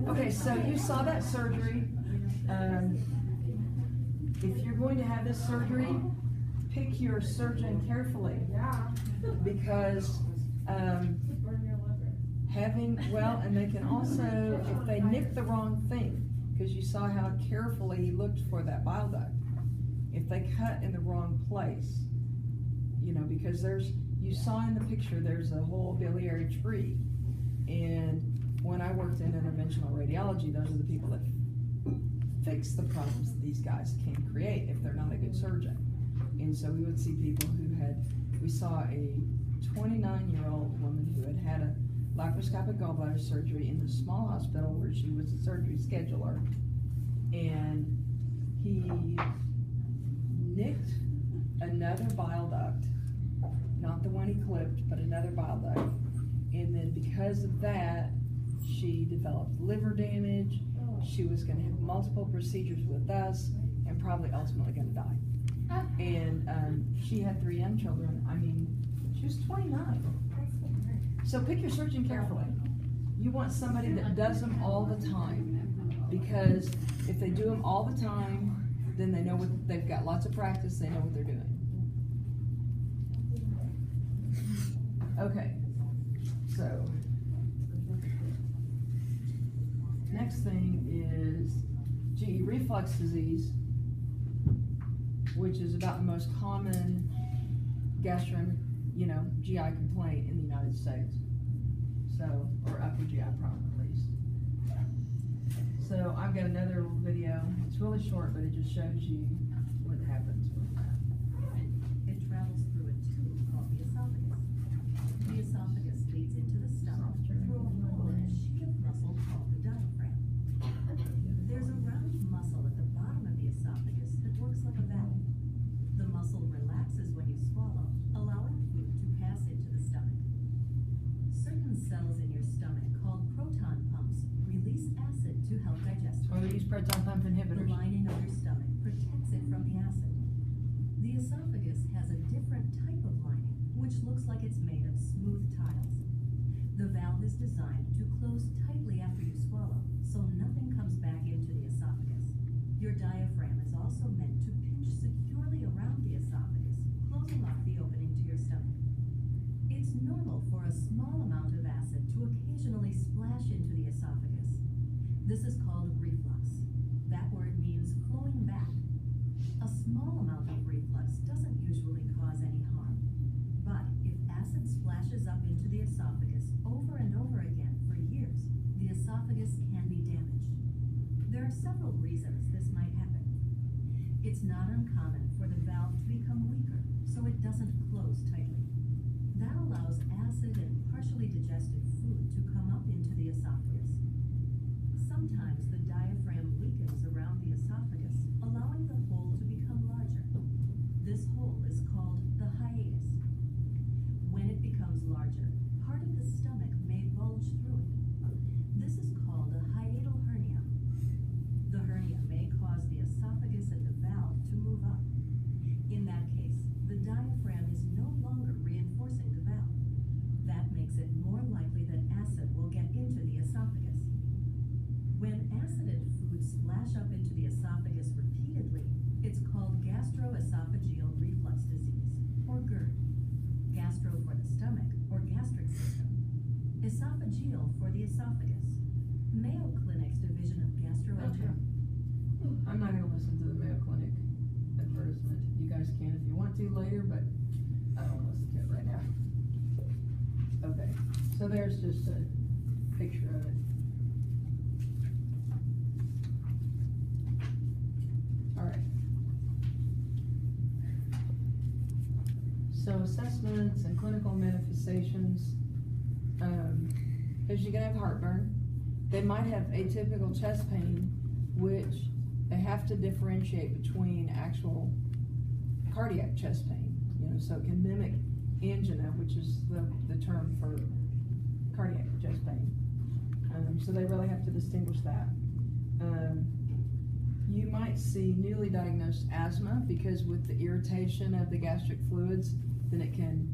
Okay, so you saw that surgery. If you're going to have this surgery, pick your surgeon carefully, because and they can also, if they nick the wrong thing, because you saw how carefully he looked for that bile duct. If they cut in the wrong place, because you saw in the picture, there's a whole biliary tree. And when I worked in interventional radiology, those are the people that fix the problems that these guys can create if they're not a good surgeon. And so we would see people we saw a 29-year-old woman who had a laparoscopic gallbladder surgery in the small hospital where she was a surgery scheduler, and he nicked another bile duct, not the one he clipped, but another bile duct, and then because of that, she developed liver damage. She was going to have multiple procedures with us and probably ultimately going to die. And she had 3 young children. I mean, she was 29. So pick your surgeon carefully. You want somebody that does them all the time, because if they do them all the time, then they know they've got lots of practice, they know what they're doing. Okay, so next thing is GE reflux disease, which is about the most common GI complaint in the United States. So, or upper GI problem at least. So I've got another video. It's really short, but it just shows you what happens with that. It travels through a tube called the esophagus. The esophagus leads into the stomach through a hole in a sheet of muscle called the diaphragm. There's a round muscle at the bottom of the esophagus that works like a valve. The muscle relaxes when you swallow, allowing food to pass into the stomach. Certain cells in your stomach, called proton pumps, release acid to help digest food. Or we use proton pump inhibitors. The lining of your stomach protects it from the acid. The esophagus has a different type of lining, which looks like it's made of smooth tiles. The valve is designed to close tightly after you swallow, so nothing comes back into the esophagus. Your diaphragm is also meant to pinch securely around the esophagus, closing off the opening to your stomach. It's normal for a small amount of acid to occasionally splash into the esophagus. This is called reflux. That word means flowing back. A small amount of reflux doesn't usually cause any harm. But if acid splashes up into the esophagus over and over again for years, the esophagus can be damaged. There are several reasons this might happen. It's not uncommon for the valve to become weaker, so it doesn't close tightly. That allows acid and partially digested food to come up into the esophagus. Sometimes the diaphragm weakens around the esophagus, allowing the hole to become larger. This hole is called the hiatus. When it becomes larger, part of the stomach may bulge through it. This is called a hiatal hernia. The hernia may cause the esophagus and the valve to move up. In that case, the diaphragm is no longer reinforcing the valve. That makes it more likely that acid will get into the esophagus. When acid and food splash up into the esophagus repeatedly, it's called gastroesophageal reflux disease, or GERD. Gastro for the stomach, or gastric system. Esophageal for the esophagus. Mayo Clinic's division of gastroenterology. I'm not going to listen to the Mayo Clinic advertisement. You guys can if you want to later, but I don't want to listen to it right now. Okay, so there's just a picture of it. All right. So assessments and clinical manifestations, is you're going to have heartburn. They might have atypical chest pain, which they have to differentiate between actual cardiac chest pain, so it can mimic angina, which is the term for cardiac chest pain. So they really have to distinguish that. You might see newly diagnosed asthma, because with the irritation of the gastric fluids, then it can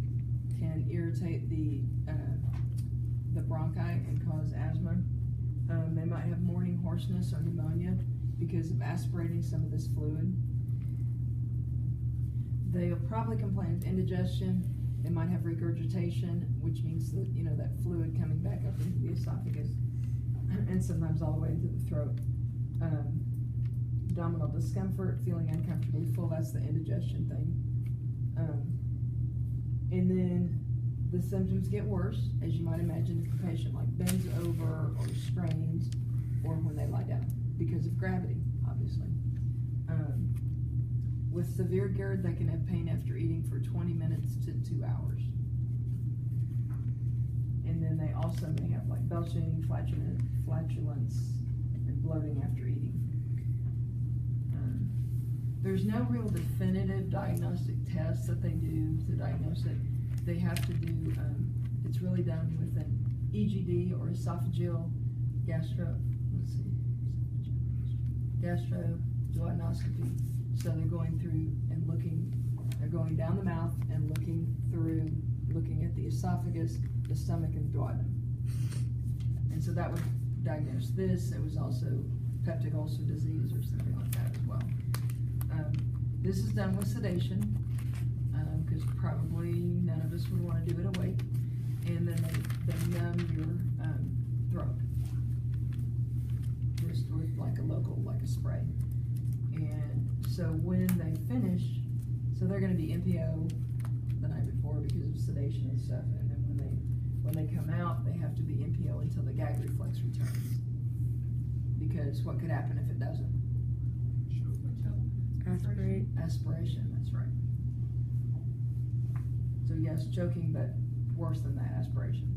irritate the bronchi and cause asthma. hoarseness or pneumonia because of aspirating some of this fluid. They'll probably complain of indigestion. They might have regurgitation, which means that, you know, that fluid coming back up into the esophagus and sometimes all the way into the throat. Abdominal discomfort, feeling uncomfortably full, that's the indigestion thing. And then the symptoms get worse, as you might imagine, if the patient like bends over or strains, or when they lie down, because of gravity, obviously. With severe GERD, they can have pain after eating for 20 minutes to 2 hours. And then they also may have like belching, flatulence, and bloating after eating. There's no real definitive diagnostic tests that they do to diagnose it. They have to do, it's really done with an EGD or esophageal gastroduodenoscopy. So they're going through and they're going down the mouth and looking at the esophagus, the stomach, and the duodenum. And so that would diagnose this. It was also peptic ulcer disease or something like that as well. This is done with sedation, because probably none of us would want to do it awake. And then they numb your throat, just with like a spray. And so when they finish, so they're going to be NPO the night before because of sedation and stuff. And then when they come out, they have to be NPO until the gag reflex returns. Because what could happen if it doesn't? Aspiration, that's right. So yes, choking, but worse than that, aspiration.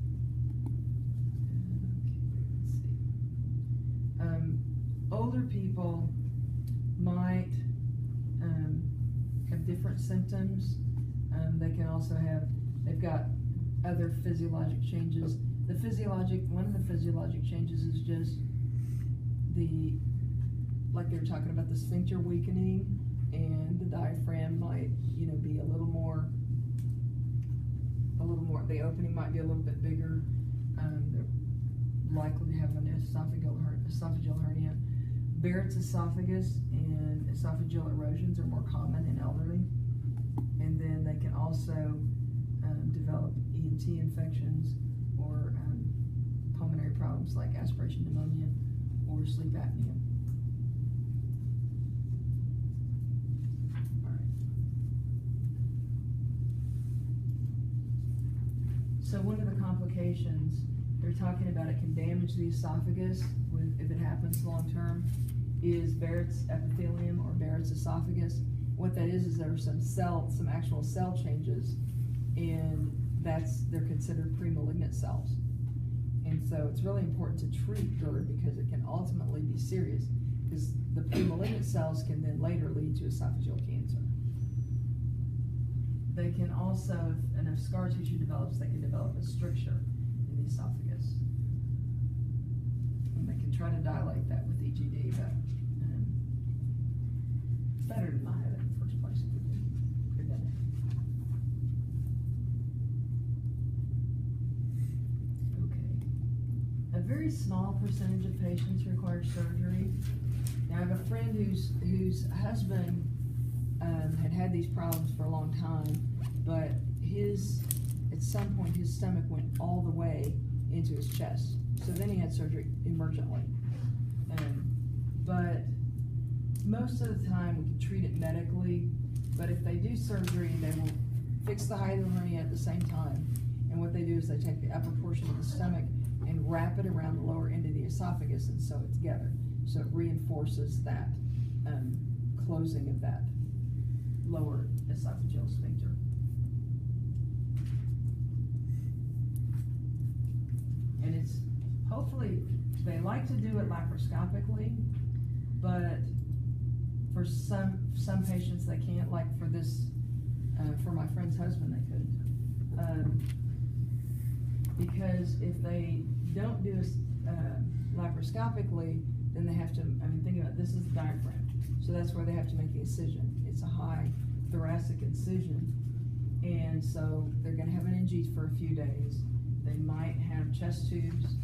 Okay, let's see. Older people might have different symptoms. They can also they've got other physiologic changes. One of the physiologic changes is just like they were talking about, the sphincter weakening, and the diaphragm might, you know, be a little more, the opening might be a little bit bigger. They're likely to have an esophageal hernia. Barrett's esophagus and esophageal erosions are more common in elderly. And then they can also develop ENT infections or pulmonary problems like aspiration pneumonia or sleep apnea. So one of the complications, they're talking about it can damage the esophagus if it happens long term, is Barrett's epithelium or Barrett's esophagus. What that is there are some actual cell changes, and they're considered pre-malignant cells. And so it's really important to treat GERD because it can ultimately be serious, because the pre-malignant cells can then later lead to esophageal cancer. They can also, if enough scar tissue develops, they can develop a stricture in the esophagus. And they can try to dilate that with EGD, but it's better to not have it in the first place if we can prevent it. Okay. A very small percentage of patients require surgery. Now I have a friend whose husband had these problems for a long time, but at some point his stomach went all the way into his chest. So then he had surgery emergently. But most of the time we can treat it medically, but if they do surgery, they will fix the height of the hernia at the same time. And what they do is they take the upper portion of the stomach and wrap it around the lower end of the esophagus and sew it together. So it reinforces that closing of that lower esophageal sphincter. And it's hopefully, they like to do it laparoscopically, but for some patients they can't, like for this, for my friend's husband they couldn't. Because if they don't do it laparoscopically, then they have to, think about it, this is the diaphragm. So that's where they have to make the incision. It's a high thoracic incision. And so they're gonna have an NG for a few days. They might have chest tubes,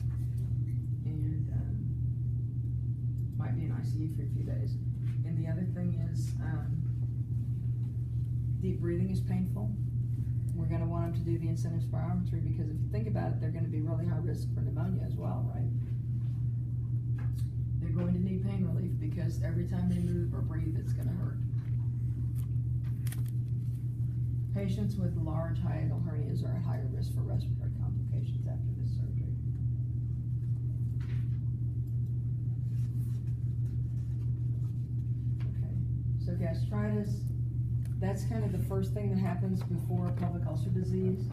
and ICU for a few days. And the other thing is, deep breathing is painful. We're gonna want them to do the incentive spirometry because if you think about it, they're gonna be really high risk for pneumonia as well, right? They're going to need pain relief because every time they move or breathe, it's gonna hurt. Patients with large hiatal hernias are at higher risk for respiratory complications after this surgery. Okay, so gastritis, that's kind of the first thing that happens before pelvic ulcer disease,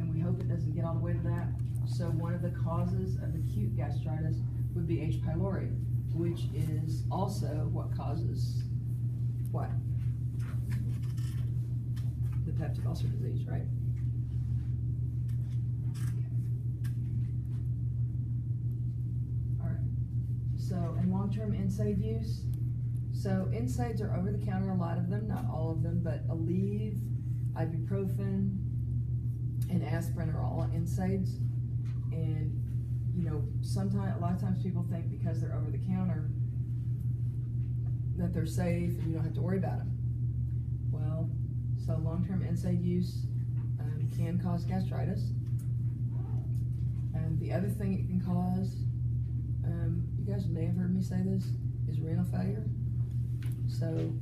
and we hope it doesn't get all the way to that. So one of the causes of acute gastritis would be H. pylori, which is also what causes what? The peptic ulcer disease, right? All right. So, and long-term NSAID use. So NSAIDs are over the counter, a lot of them, not all of them, but Aleve, ibuprofen, and aspirin are all NSAIDs. And you know, a lot of times people think because they're over the counter that they're safe and you don't have to worry about them. Well, so long-term NSAID use can cause gastritis. And the other thing it can cause, you guys may have heard me say this, is renal failure. So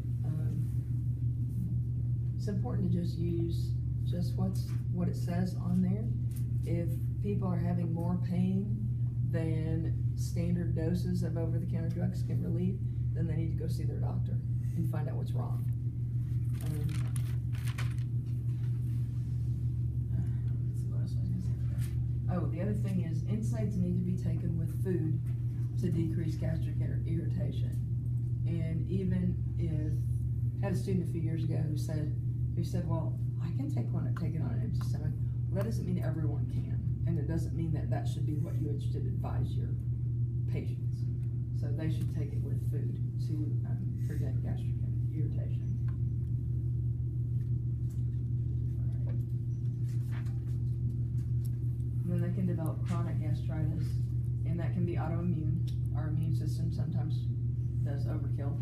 it's important to just use what it says on there. If people are having more pain than standard doses of over-the-counter drugs can relieve, then they need to go see their doctor and find out what's wrong. Let's see what else I was gonna say. Oh, the other thing is NSAIDs need to be taken with food to decrease gastric irritation. And even if I had a student a few years ago who said, well, I can take it on an empty stomach. Well, that doesn't mean everyone can, and it doesn't mean that should be what you should advise your patients. So they should take it with food to prevent gastric irritation. All right. And then they can develop chronic gastritis, and that can be autoimmune. Our immune system sometimes does overkill.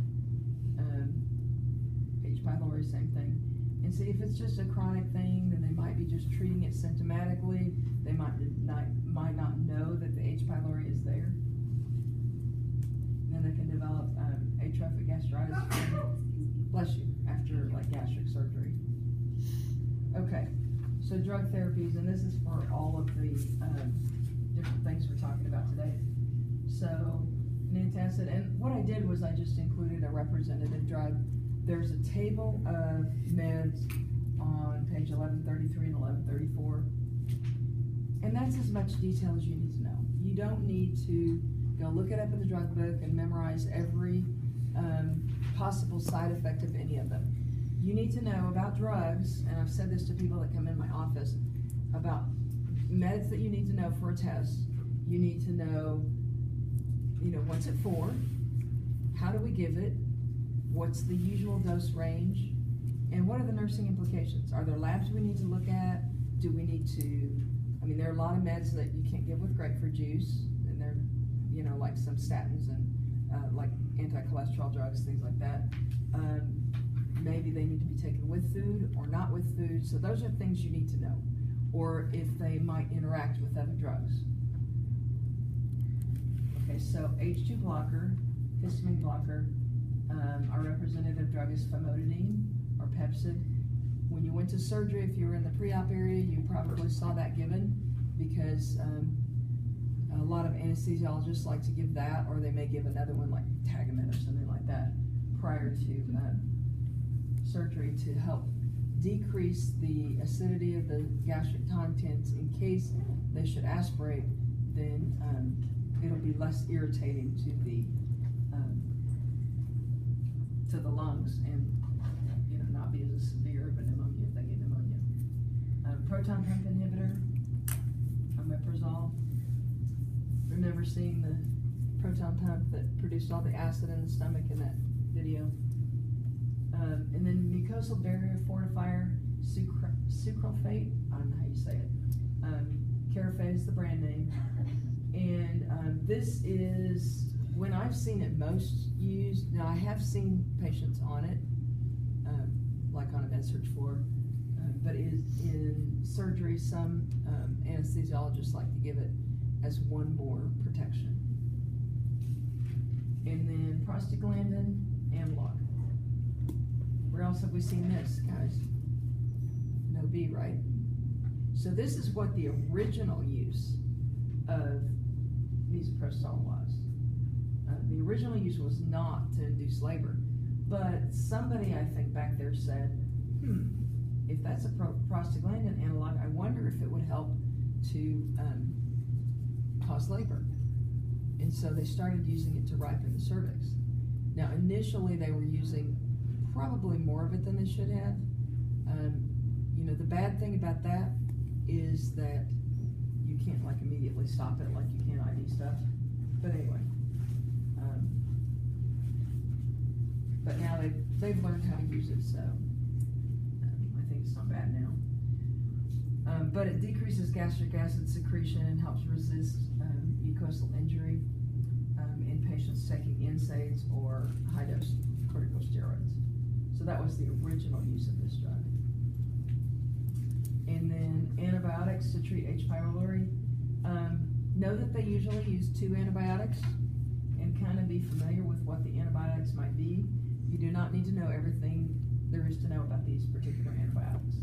H. pylori, same thing. And see, if it's just a chronic thing, then they might be just treating it symptomatically. They might not know that the H. pylori is there. And then they can develop atrophic gastritis, bless you, after like gastric surgery. Okay, so drug therapies, and this is for all of the different things we're talking about today. So, an antacid, and what I did was I just included a representative drug. There's a table of meds on page 1133 and 1134, and that's as much detail as you need to know. You don't need to go look it up in the drug book and memorize every possible side effect of any of them. You need to know about drugs, and I've said this to people that come in my office, about meds that you need to know for a test. You need to know, what's it for? How do we give it? What's the usual dose range? And what are the nursing implications? Are there labs we need to look at? Do we need to, there are a lot of meds that you can't give with grapefruit juice, and they're, like some statins and like anti-cholesterol drugs, things like that. Maybe they need to be taken with food or not with food. So those are things you need to know. Or if they might interact with other drugs. Okay, so H2 blocker, histamine blocker, our representative drug is famotidine or Pepsid. When you went to surgery, if you were in the pre-op area, you probably saw that given because a lot of anesthesiologists like to give that, or they may give another one like Tagamet or something like that prior to surgery to help decrease the acidity of the gastric contents in case they should aspirate. Then it'll be less irritating to the lungs and not be as severe of a pneumonia if they get pneumonia. Proton pump inhibitor, omeprazole. Remember seeing the proton pump that produced all the acid in the stomach in that video. And then mucosal barrier fortifier, sucralfate, I don't know how you say it. Carafate is the brand name. And this is when I've seen it most used, now I have seen patients on it, like on a med-surg floor, but in surgery, some anesthesiologists like to give it as one more protection. And then prostaglandin analog. Where else have we seen this, guys? No B, right? So this is what the original use of misoprostol was. The original use was not to induce labor, but somebody, I think, back there said, if that's a prostaglandin analog, I wonder if it would help to cause labor. And so they started using it to ripen the cervix. Now, initially they were using probably more of it than they should have. You know, the bad thing about that is that you can't like immediately stop it like you can IV stuff. But anyway, but now they've learned how to use it, so I think it's not bad now. But it decreases gastric acid secretion and helps resist mucosal injury in patients taking NSAIDs or high-dose corticosteroids. So that was the original use of this drug. And then antibiotics to treat H. pylori. Know that they usually use 2 antibiotics and kind of be familiar with what the antibiotics might be. You do not need to know everything there is to know about these particular antibiotics.